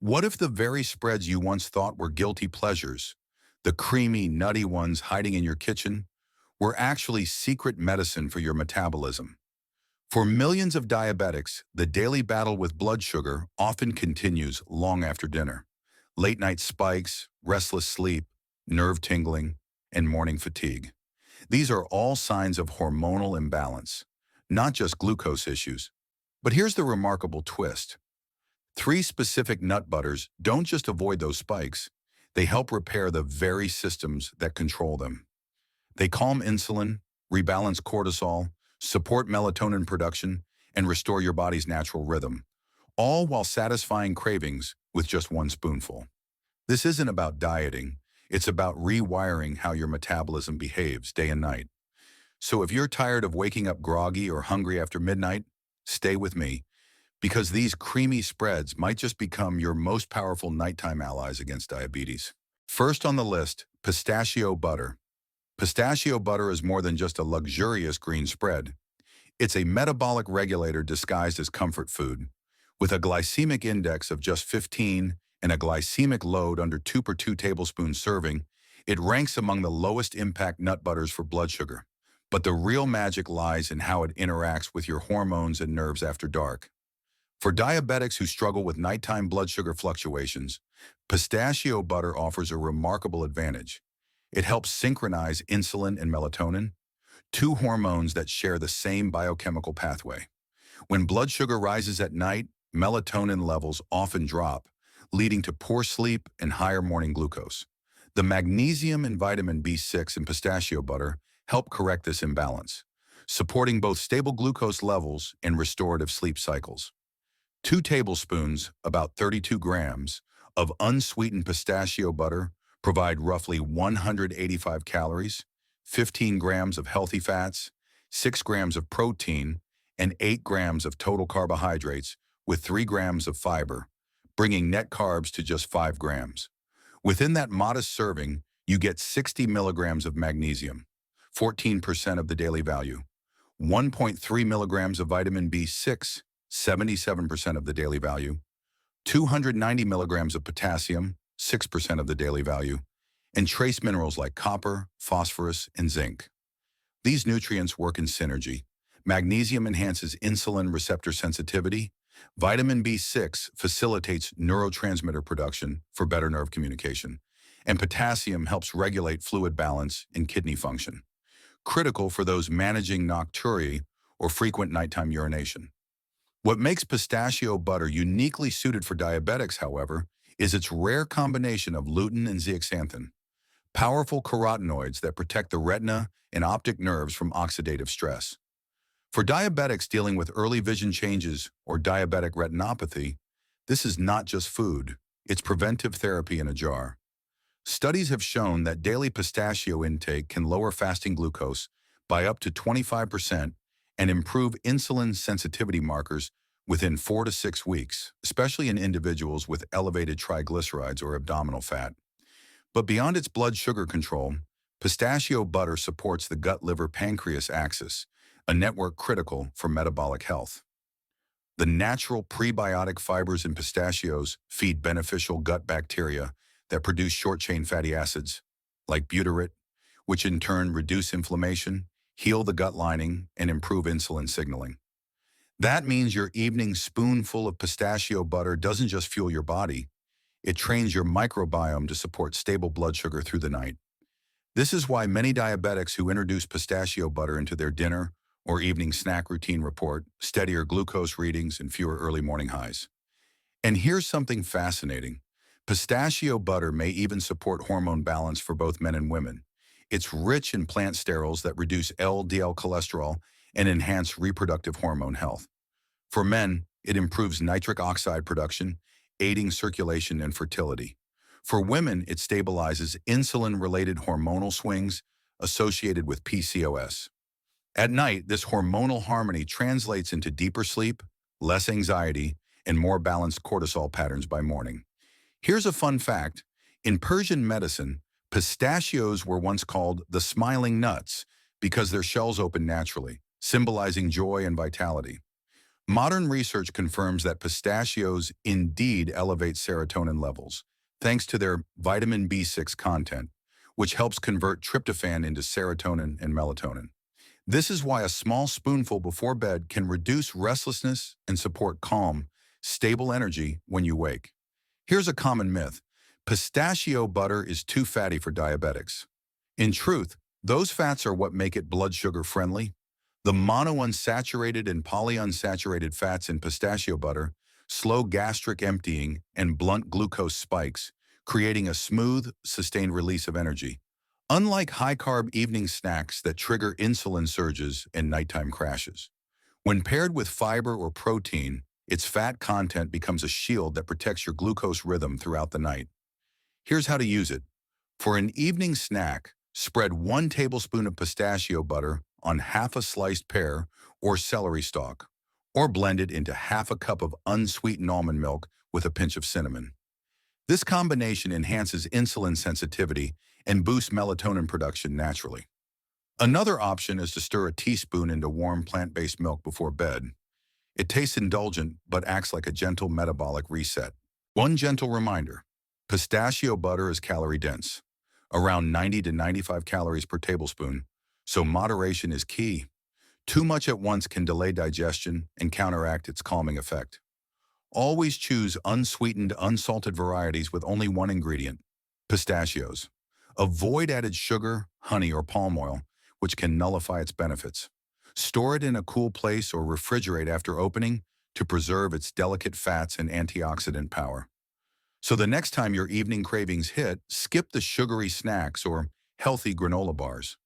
What if the very spreads you once thought were guilty pleasures, the creamy, nutty ones hiding in your kitchen, were actually secret medicine for your metabolism? For millions of diabetics, the daily battle with blood sugar often continues long after dinner. Late night spikes, restless sleep, nerve tingling, and morning fatigue. These are all signs of hormonal imbalance, not just glucose issues. But here's the remarkable twist. Three specific nut butters don't just avoid those spikes, they help repair the very systems that control them. They calm insulin, rebalance cortisol, support melatonin production, and restore your body's natural rhythm, all while satisfying cravings with just one spoonful. This isn't about dieting, it's about rewiring how your metabolism behaves day and night. So if you're tired of waking up groggy or hungry after midnight, stay with me, because these creamy spreads might just become your most powerful nighttime allies against diabetes. First on the list, pistachio butter. Pistachio butter is more than just a luxurious green spread. It's a metabolic regulator disguised as comfort food. With a glycemic index of just 15 and a glycemic load under 2 per 2 tablespoons serving, it ranks among the lowest impact nut butters for blood sugar. But the real magic lies in how it interacts with your hormones and nerves after dark. For diabetics who struggle with nighttime blood sugar fluctuations, pistachio butter offers a remarkable advantage. It helps synchronize insulin and melatonin, two hormones that share the same biochemical pathway. When blood sugar rises at night, melatonin levels often drop, leading to poor sleep and higher morning glucose. The magnesium and vitamin B6 in pistachio butter help correct this imbalance, supporting both stable glucose levels and restorative sleep cycles. 2 tablespoons, about 32 grams, of unsweetened pistachio butter provide roughly 185 calories, 15 grams of healthy fats, 6 grams of protein, and 8 grams of total carbohydrates with 3 grams of fiber, bringing net carbs to just 5 grams. Within that modest serving, you get 60 milligrams of magnesium, 14% of the daily value, 1.3 milligrams of vitamin B6, 77% of the daily value, 290 milligrams of potassium, 6% of the daily value, and trace minerals like copper, phosphorus, and zinc. These nutrients work in synergy. Magnesium enhances insulin receptor sensitivity. Vitamin B6 facilitates neurotransmitter production for better nerve communication. And potassium helps regulate fluid balance and kidney function, critical for those managing nocturia or frequent nighttime urination. What makes pistachio butter uniquely suited for diabetics, however, is its rare combination of lutein and zeaxanthin, powerful carotenoids that protect the retina and optic nerves from oxidative stress. For diabetics dealing with early vision changes or diabetic retinopathy, this is not just food, it's preventive therapy in a jar. Studies have shown that daily pistachio intake can lower fasting glucose by up to 25% and improve insulin sensitivity markers within 4 to 6 weeks, especially in individuals with elevated triglycerides or abdominal fat. But beyond its blood sugar control, pistachio butter supports the gut-liver-pancreas axis, a network critical for metabolic health. The natural prebiotic fibers in pistachios feed beneficial gut bacteria that produce short-chain fatty acids, like butyrate, which in turn reduce inflammation, heal the gut lining, and improve insulin signaling. That means your evening spoonful of pistachio butter doesn't just fuel your body, it trains your microbiome to support stable blood sugar through the night. This is why many diabetics who introduce pistachio butter into their dinner or evening snack routine report steadier glucose readings and fewer early morning highs. And here's something fascinating. Pistachio butter may even support hormone balance for both men and women. It's rich in plant sterols that reduce LDL cholesterol and enhance reproductive hormone health. For men, it improves nitric oxide production, aiding circulation and fertility. For women, it stabilizes insulin-related hormonal swings associated with PCOS. At night, this hormonal harmony translates into deeper sleep, less anxiety, and more balanced cortisol patterns by morning. Here's a fun fact. In Persian medicine, pistachios were once called the smiling nuts because their shells open naturally, symbolizing joy and vitality. Modern research confirms that pistachios indeed elevate serotonin levels, thanks to their vitamin B6 content, which helps convert tryptophan into serotonin and melatonin. This is why a small spoonful before bed can reduce restlessness and support calm, stable energy when you wake. Here's a common myth. Pistachio butter is too fatty for diabetics. In truth, those fats are what make it blood sugar friendly. The monounsaturated and polyunsaturated fats in pistachio butter slow gastric emptying and blunt glucose spikes, creating a smooth, sustained release of energy. Unlike high-carb evening snacks that trigger insulin surges and nighttime crashes. When paired with fiber or protein, its fat content becomes a shield that protects your glucose rhythm throughout the night. Here's how to use it. For an evening snack, spread 1 tablespoon of pistachio butter on half a sliced pear or celery stalk, or blend it into half a cup of unsweetened almond milk with a pinch of cinnamon. This combination enhances insulin sensitivity and boosts melatonin production naturally. Another option is to stir a teaspoon into warm plant-based milk before bed. It tastes indulgent but acts like a gentle metabolic reset. One gentle reminder, pistachio butter is calorie-dense, around 90 to 95 calories per tablespoon, so moderation is key. Too much at once can delay digestion and counteract its calming effect. Always choose unsweetened, unsalted varieties with only one ingredient, pistachios. Avoid added sugar, honey, or palm oil, which can nullify its benefits. Store it in a cool place or refrigerate after opening to preserve its delicate fats and antioxidant power. So the next time your evening cravings hit, skip the sugary snacks or healthy granola bars.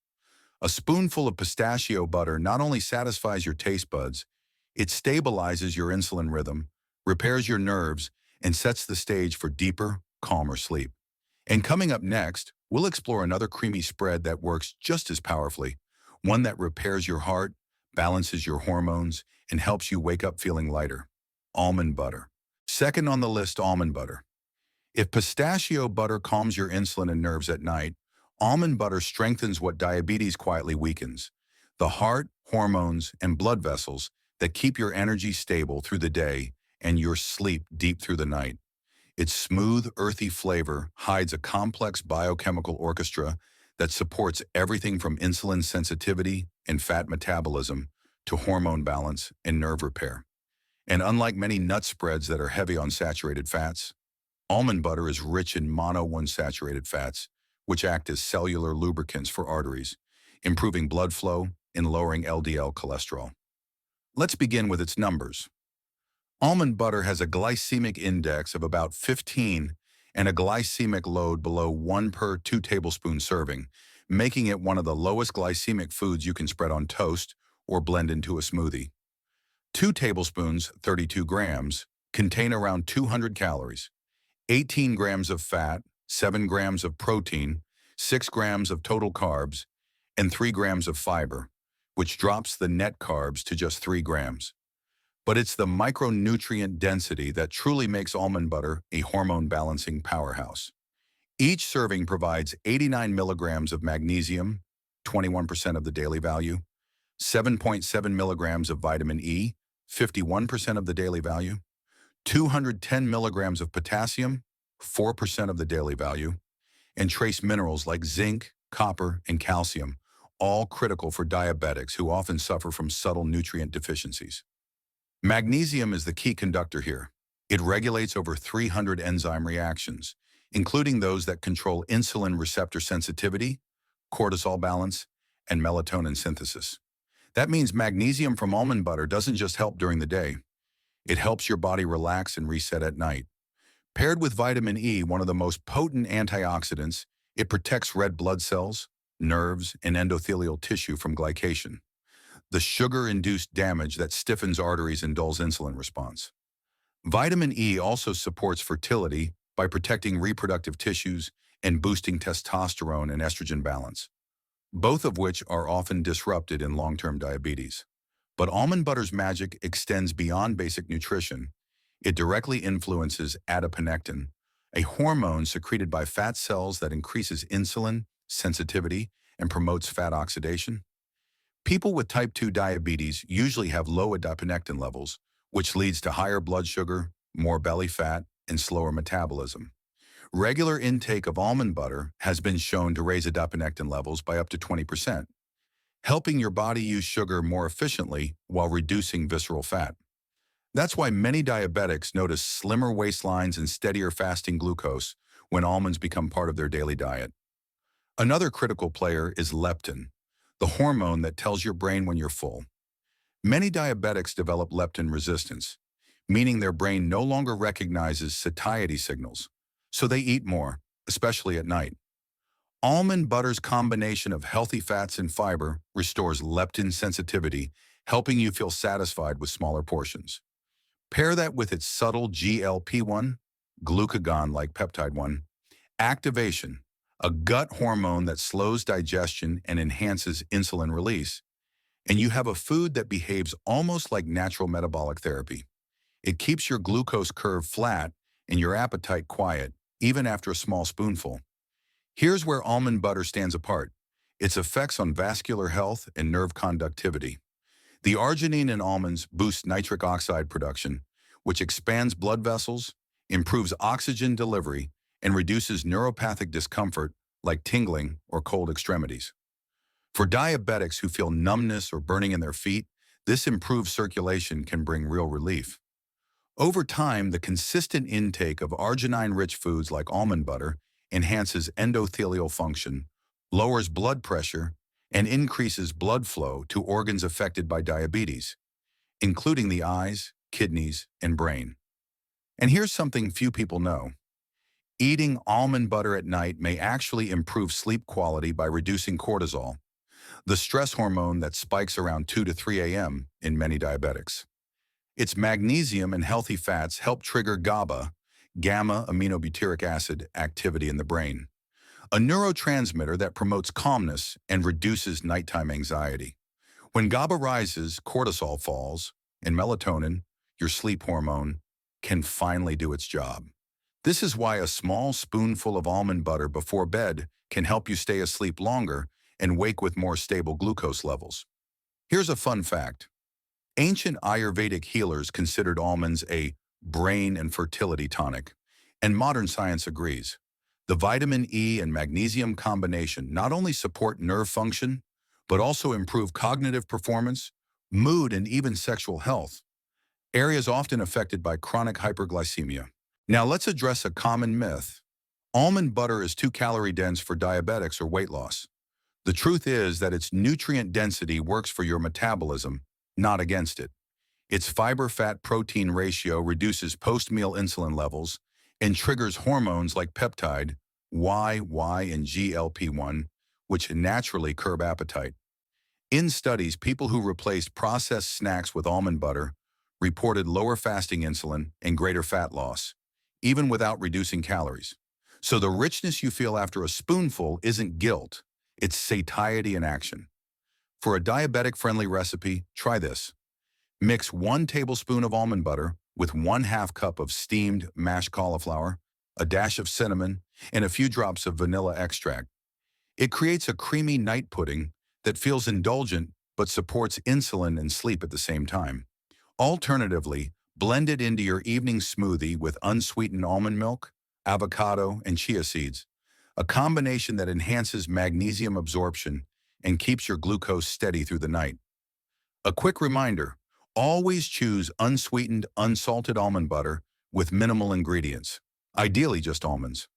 A spoonful of pistachio butter not only satisfies your taste buds, it stabilizes your insulin rhythm, repairs your nerves, and sets the stage for deeper, calmer sleep. And coming up next, we'll explore another creamy spread that works just as powerfully, one that repairs your heart, balances your hormones, and helps you wake up feeling lighter. Almond butter. Second on the list, almond butter. If pistachio butter calms your insulin and nerves at night, almond butter strengthens what diabetes quietly weakens: the heart, hormones, and blood vessels that keep your energy stable through the day and your sleep deep through the night. Its smooth, earthy flavor hides a complex biochemical orchestra that supports everything from insulin sensitivity and fat metabolism to hormone balance and nerve repair. And unlike many nut spreads that are heavy on saturated fats, almond butter is rich in monounsaturated fats, which act as cellular lubricants for arteries, improving blood flow and lowering LDL cholesterol. Let's begin with its numbers. Almond butter has a glycemic index of about 15 and a glycemic load below 1 per 2 tablespoon serving, making it one of the lowest glycemic foods you can spread on toast or blend into a smoothie. 2 tablespoons, 32 grams, contain around 200 calories, 18 grams of fat, 7 grams of protein, 6 grams of total carbs, and 3 grams of fiber, which drops the net carbs to just 3 grams. But it's the micronutrient density that truly makes almond butter a hormone-balancing powerhouse. Each serving provides 89 milligrams of magnesium, 21% of the daily value, 7.7 milligrams of vitamin E, 51% of the daily value, 210 milligrams of potassium, 4% of the daily value, and trace minerals like zinc, copper, and calcium, all critical for diabetics who often suffer from subtle nutrient deficiencies. Magnesium is the key conductor here. It regulates over 300 enzyme reactions, including those that control insulin receptor sensitivity, cortisol balance, and melatonin synthesis. That means magnesium from almond butter doesn't just help during the day. It helps your body relax and reset at night. Paired with vitamin E, one of the most potent antioxidants, it protects red blood cells, nerves, and endothelial tissue from glycation, the sugar-induced damage that stiffens arteries and dulls insulin response. Vitamin E also supports fertility by protecting reproductive tissues and boosting testosterone and estrogen balance, both of which are often disrupted in long-term diabetes. But almond butter's magic extends beyond basic nutrition. It directly influences adiponectin, a hormone secreted by fat cells that increases insulin sensitivity and promotes fat oxidation. People with type 2 diabetes usually have low adiponectin levels, which leads to higher blood sugar, more belly fat, and slower metabolism. Regular intake of almond butter has been shown to raise adiponectin levels by up to 20%, helping your body use sugar more efficiently while reducing visceral fat. That's why many diabetics notice slimmer waistlines and steadier fasting glucose when almonds become part of their daily diet. Another critical player is leptin, the hormone that tells your brain when you're full. Many diabetics develop leptin resistance, meaning their brain no longer recognizes satiety signals, so they eat more, especially at night. Almond butter's combination of healthy fats and fiber restores leptin sensitivity, helping you feel satisfied with smaller portions. Pair that with its subtle GLP-1, glucagon-like peptide 1, activation, a gut hormone that slows digestion and enhances insulin release, and you have a food that behaves almost like natural metabolic therapy. It keeps your glucose curve flat and your appetite quiet, even after a small spoonful. Here's where almond butter stands apart: its effects on vascular health and nerve conductivity. The arginine in almonds boosts nitric oxide production, which expands blood vessels, improves oxygen delivery, and reduces neuropathic discomfort like tingling or cold extremities. For diabetics who feel numbness or burning in their feet, this improved circulation can bring real relief. Over time, the consistent intake of arginine-rich foods like almond butter enhances endothelial function, lowers blood pressure, and increases blood flow to organs affected by diabetes, including the eyes, kidneys, and brain. And here's something few people know. Eating almond butter at night may actually improve sleep quality by reducing cortisol, the stress hormone that spikes around 2 to 3 a.m. in many diabetics. Its magnesium and healthy fats help trigger GABA, gamma-aminobutyric acid, activity in the brain, a neurotransmitter that promotes calmness and reduces nighttime anxiety. When GABA rises, cortisol falls, and melatonin, your sleep hormone, can finally do its job. This is why a small spoonful of almond butter before bed can help you stay asleep longer and wake with more stable glucose levels. Here's a fun fact. Ancient Ayurvedic healers considered almonds a brain and fertility tonic, and modern science agrees. The vitamin E and magnesium combination not only support nerve function, but also improve cognitive performance, mood, and even sexual health, areas often affected by chronic hyperglycemia. Now let's address a common myth. Almond butter is too calorie dense for diabetics or weight loss. The truth is that its nutrient density works for your metabolism, not against it. Its fiber-fat-protein ratio reduces post-meal insulin levels and triggers hormones like peptide, Y, and GLP-1, which naturally curb appetite. In studies, people who replaced processed snacks with almond butter reported lower fasting insulin and greater fat loss, even without reducing calories. So the richness you feel after a spoonful isn't guilt, it's satiety in action. For a diabetic-friendly recipe, try this. Mix 1 tablespoon of almond butter with 1/2 cup of steamed mashed cauliflower, a dash of cinnamon, and a few drops of vanilla extract. It creates a creamy night pudding that feels indulgent but supports insulin and sleep at the same time. Alternatively, blend it into your evening smoothie with unsweetened almond milk, avocado, and chia seeds, a combination that enhances magnesium absorption and keeps your glucose steady through the night. A quick reminder, always choose unsweetened, unsalted almond butter with minimal ingredients, ideally just almonds.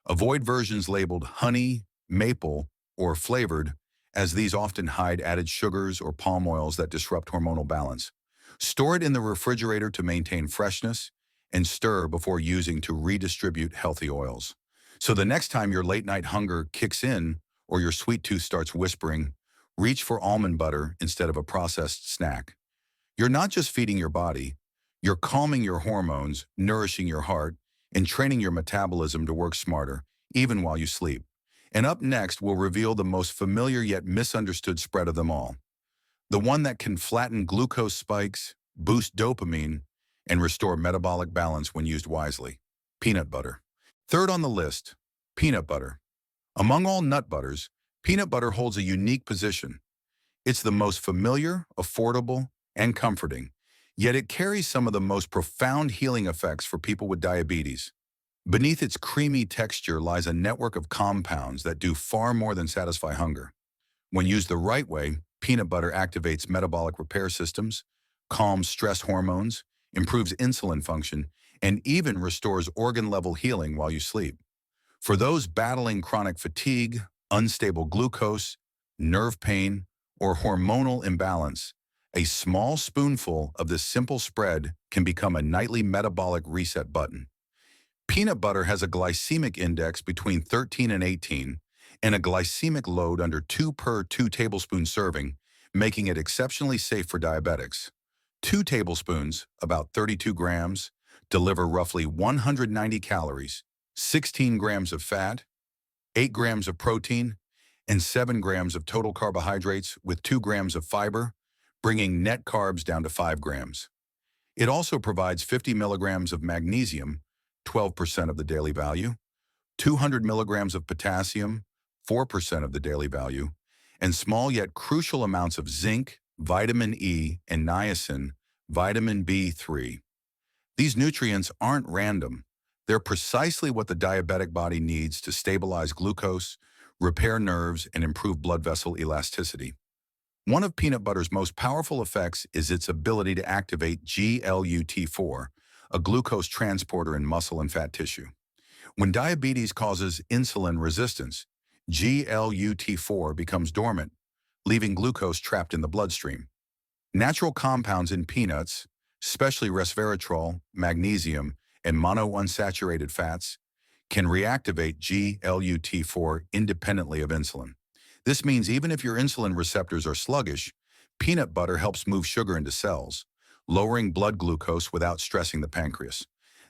Avoid versions labeled honey, maple, or flavored, as these often hide added sugars or palm oils that disrupt hormonal balance. Store it in the refrigerator to maintain freshness, and stir before using to redistribute healthy oils. So the next time your late-night hunger kicks in or your sweet tooth starts whispering, reach for almond butter instead of a processed snack. You're not just feeding your body, you're calming your hormones, nourishing your heart, and training your metabolism to work smarter, even while you sleep. And up next, we'll reveal the most familiar yet misunderstood spread of them all. The one that can flatten glucose spikes, boost dopamine, and restore metabolic balance when used wisely: peanut butter. Third on the list, peanut butter. Among all nut butters, peanut butter holds a unique position. It's the most familiar, affordable, and comforting, Yet it carries some of the most profound healing effects for people with diabetes. Beneath its creamy texture lies a network of compounds that do far more than satisfy hunger. When used the right way, peanut butter activates metabolic repair systems, calms stress hormones, improves insulin function, and even restores organ-level healing while you sleep. For those battling chronic fatigue, unstable glucose, nerve pain, or hormonal imbalance, a small spoonful of this simple spread can become a nightly metabolic reset button. Peanut butter has a glycemic index between 13 and 18 and a glycemic load under 2 per 2 tablespoon serving, making it exceptionally safe for diabetics. 2 tablespoons, about 32 grams, deliver roughly 190 calories, 16 grams of fat, 8 grams of protein, and 7 grams of total carbohydrates with 2 grams of fiber, bringing net carbs down to 5 grams. It also provides 50 milligrams of magnesium, 12% of the daily value, 200 milligrams of potassium, 4% of the daily value, and small yet crucial amounts of zinc, vitamin E, and niacin, vitamin B3. These nutrients aren't random. They're precisely what the diabetic body needs to stabilize glucose, repair nerves, and improve blood vessel elasticity. One of peanut butter's most powerful effects is its ability to activate GLUT4, a glucose transporter in muscle and fat tissue. When diabetes causes insulin resistance, GLUT4 becomes dormant, leaving glucose trapped in the bloodstream. Natural compounds in peanuts, especially resveratrol, magnesium, and monounsaturated fats, can reactivate GLUT4 independently of insulin. This means even if your insulin receptors are sluggish, peanut butter helps move sugar into cells, lowering blood glucose without stressing the pancreas.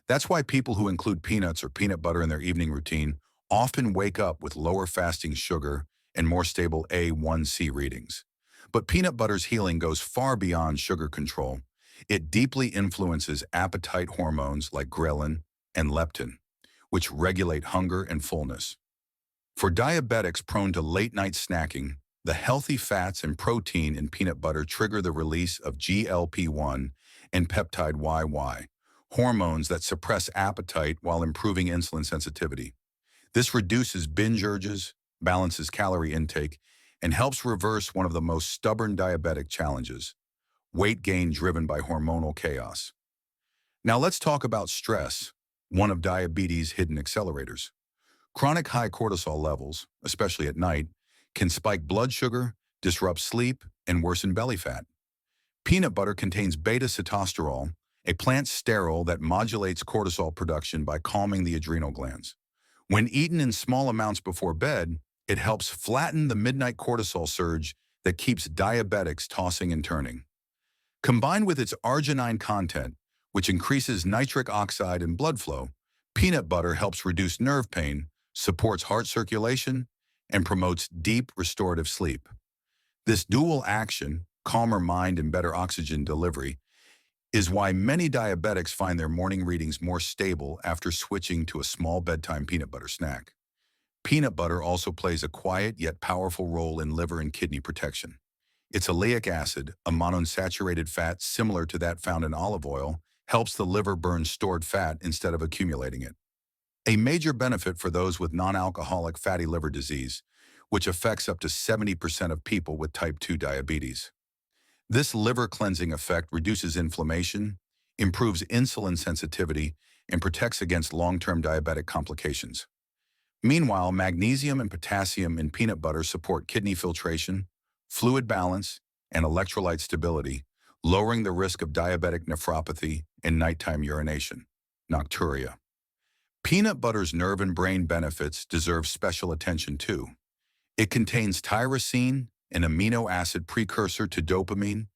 That's why people who include peanuts or peanut butter in their evening routine often wake up with lower fasting sugar and more stable A1C readings. But peanut butter's healing goes far beyond sugar control. It deeply influences appetite hormones like ghrelin and leptin, which regulate hunger and fullness. For diabetics prone to late-night snacking, the healthy fats and protein in peanut butter trigger the release of GLP-1 and peptide YY, hormones that suppress appetite while improving insulin sensitivity. This reduces binge urges, balances calorie intake, and helps reverse one of the most stubborn diabetic challenges, weight gain driven by hormonal chaos. Now let's talk about stress, one of diabetes' hidden accelerators. Chronic high cortisol levels, especially at night, can spike blood sugar, disrupt sleep, and worsen belly fat. Peanut butter contains beta-sitosterol, a plant sterol that modulates cortisol production by calming the adrenal glands. When eaten in small amounts before bed, it helps flatten the midnight cortisol surge that keeps diabetics tossing and turning. Combined with its arginine content, which increases nitric oxide and blood flow, peanut butter helps reduce nerve pain, supports heart circulation, and promotes deep restorative sleep. This dual action, calmer mind and better oxygen delivery, is why many diabetics find their morning readings more stable after switching to a small bedtime peanut butter snack. Peanut butter also plays a quiet yet powerful role in liver and kidney protection. Its oleic acid, a monounsaturated fat similar to that found in olive oil, helps the liver burn stored fat instead of accumulating it. A major benefit for those with non-alcoholic fatty liver disease, which affects up to 70% of people with type 2 diabetes. This liver cleansing effect reduces inflammation, improves insulin sensitivity, and protects against long-term diabetic complications. Meanwhile, magnesium and potassium in peanut butter support kidney filtration, fluid balance, and electrolyte stability, lowering the risk of diabetic nephropathy and nighttime urination, nocturia. Peanut butter's nerve and brain benefits deserve special attention too. It contains tyrosine, an amino acid precursor to dopamine,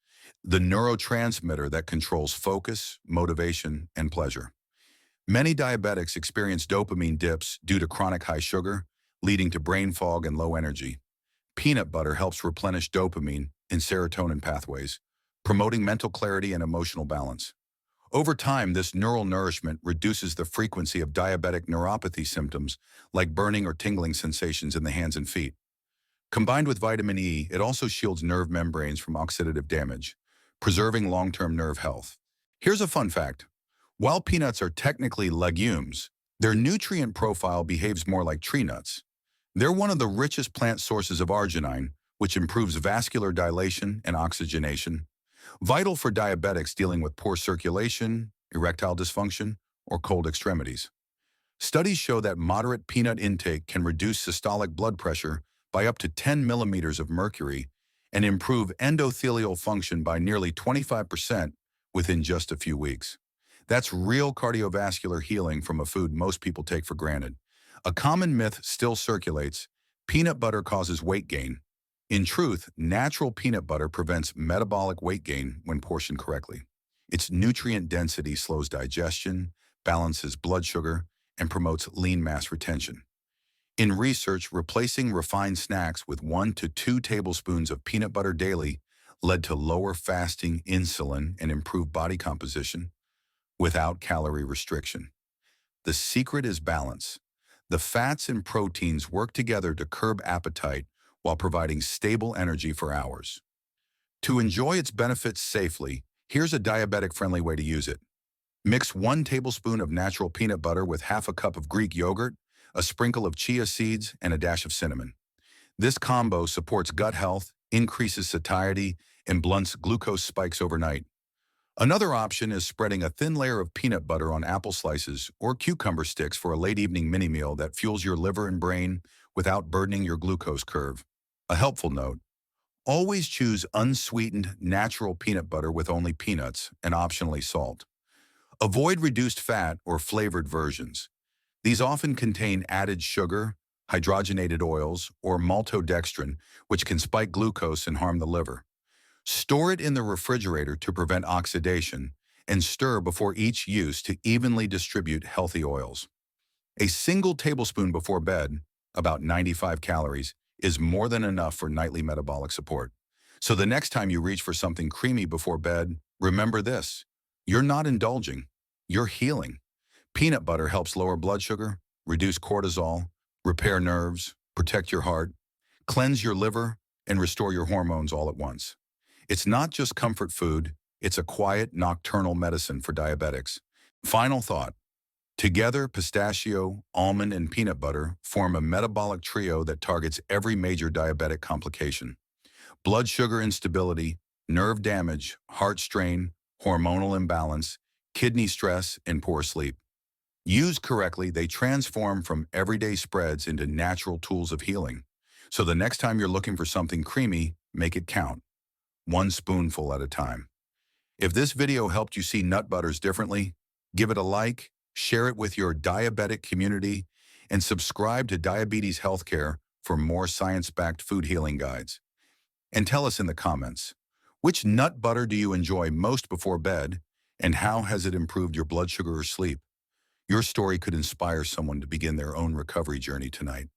the neurotransmitter that controls focus, motivation, and pleasure. Many diabetics experience dopamine dips due to chronic high sugar, leading to brain fog and low energy. Peanut butter helps replenish dopamine and serotonin pathways, promoting mental clarity and emotional balance. Over time, this neural nourishment reduces the frequency of diabetic neuropathy symptoms like burning or tingling sensations in the hands and feet. Combined with vitamin E, it also shields nerve membranes from oxidative damage, preserving long-term nerve health. Here's a fun fact. While peanuts are technically legumes, their nutrient profile behaves more like tree nuts. They're one of the richest plant sources of arginine, which improves vascular dilation and oxygenation, vital for diabetics dealing with poor circulation, erectile dysfunction, or cold extremities. Studies show that moderate peanut intake can reduce systolic blood pressure by up to 10 millimeters of mercury and improve endothelial function by nearly 25% within just a few weeks. That's real cardiovascular healing from a food most people take for granted. A common myth still circulates: peanut butter causes weight gain. In truth, natural peanut butter prevents metabolic weight gain when portioned correctly. Its nutrient density slows digestion, balances blood sugar, and promotes lean mass retention. In research, replacing refined snacks with 1 to 2 tablespoons of peanut butter daily led to lower fasting insulin and improved body composition without calorie restriction. The secret is balance. The fats and proteins work together to curb appetite while providing stable energy for hours. To enjoy its benefits safely, here's a diabetic-friendly way to use it. Mix 1 tablespoon of natural peanut butter with half a cup of Greek yogurt, a sprinkle of chia seeds, and a dash of cinnamon. This combo supports gut health, increases satiety, and blunts glucose spikes overnight. Another option is spreading a thin layer of peanut butter on apple slices or cucumber sticks for a late evening mini meal that fuels your liver and brain without burdening your glucose curve. A helpful note: always choose unsweetened, natural peanut butter with only peanuts and optionally salt. Avoid reduced fat or flavored versions. These often contain added sugar, hydrogenated oils, or maltodextrin, which can spike glucose and harm the liver. Store it in the refrigerator to prevent oxidation, and stir before each use to evenly distribute healthy oils. A single tablespoon before bed, about 95 calories, is more than enough for nightly metabolic support. So the next time you reach for something creamy before bed, remember this: you're not indulging, you're healing. Peanut butter helps lower blood sugar, reduce cortisol, repair nerves, protect your heart, cleanse your liver, and restore your hormones all at once. It's not just comfort food, it's a quiet, nocturnal medicine for diabetics. Final thought: together, pistachio, almond, and peanut butter form a metabolic trio that targets every major diabetic complication: blood sugar instability, nerve damage, heart strain, hormonal imbalance, kidney stress, and poor sleep. Used correctly, they transform from everyday spreads into natural tools of healing. So the next time you're looking for something creamy, make it count, 1 spoonful at a time. If this video helped you see nut butters differently, give it a like, share it with your diabetic community, and subscribe to Diabetes Healthcare for more science-backed food healing guides. And tell us in the comments, which nut butter do you enjoy most before bed, and how has it improved your blood sugar or sleep? Your story could inspire someone to begin their own recovery journey tonight.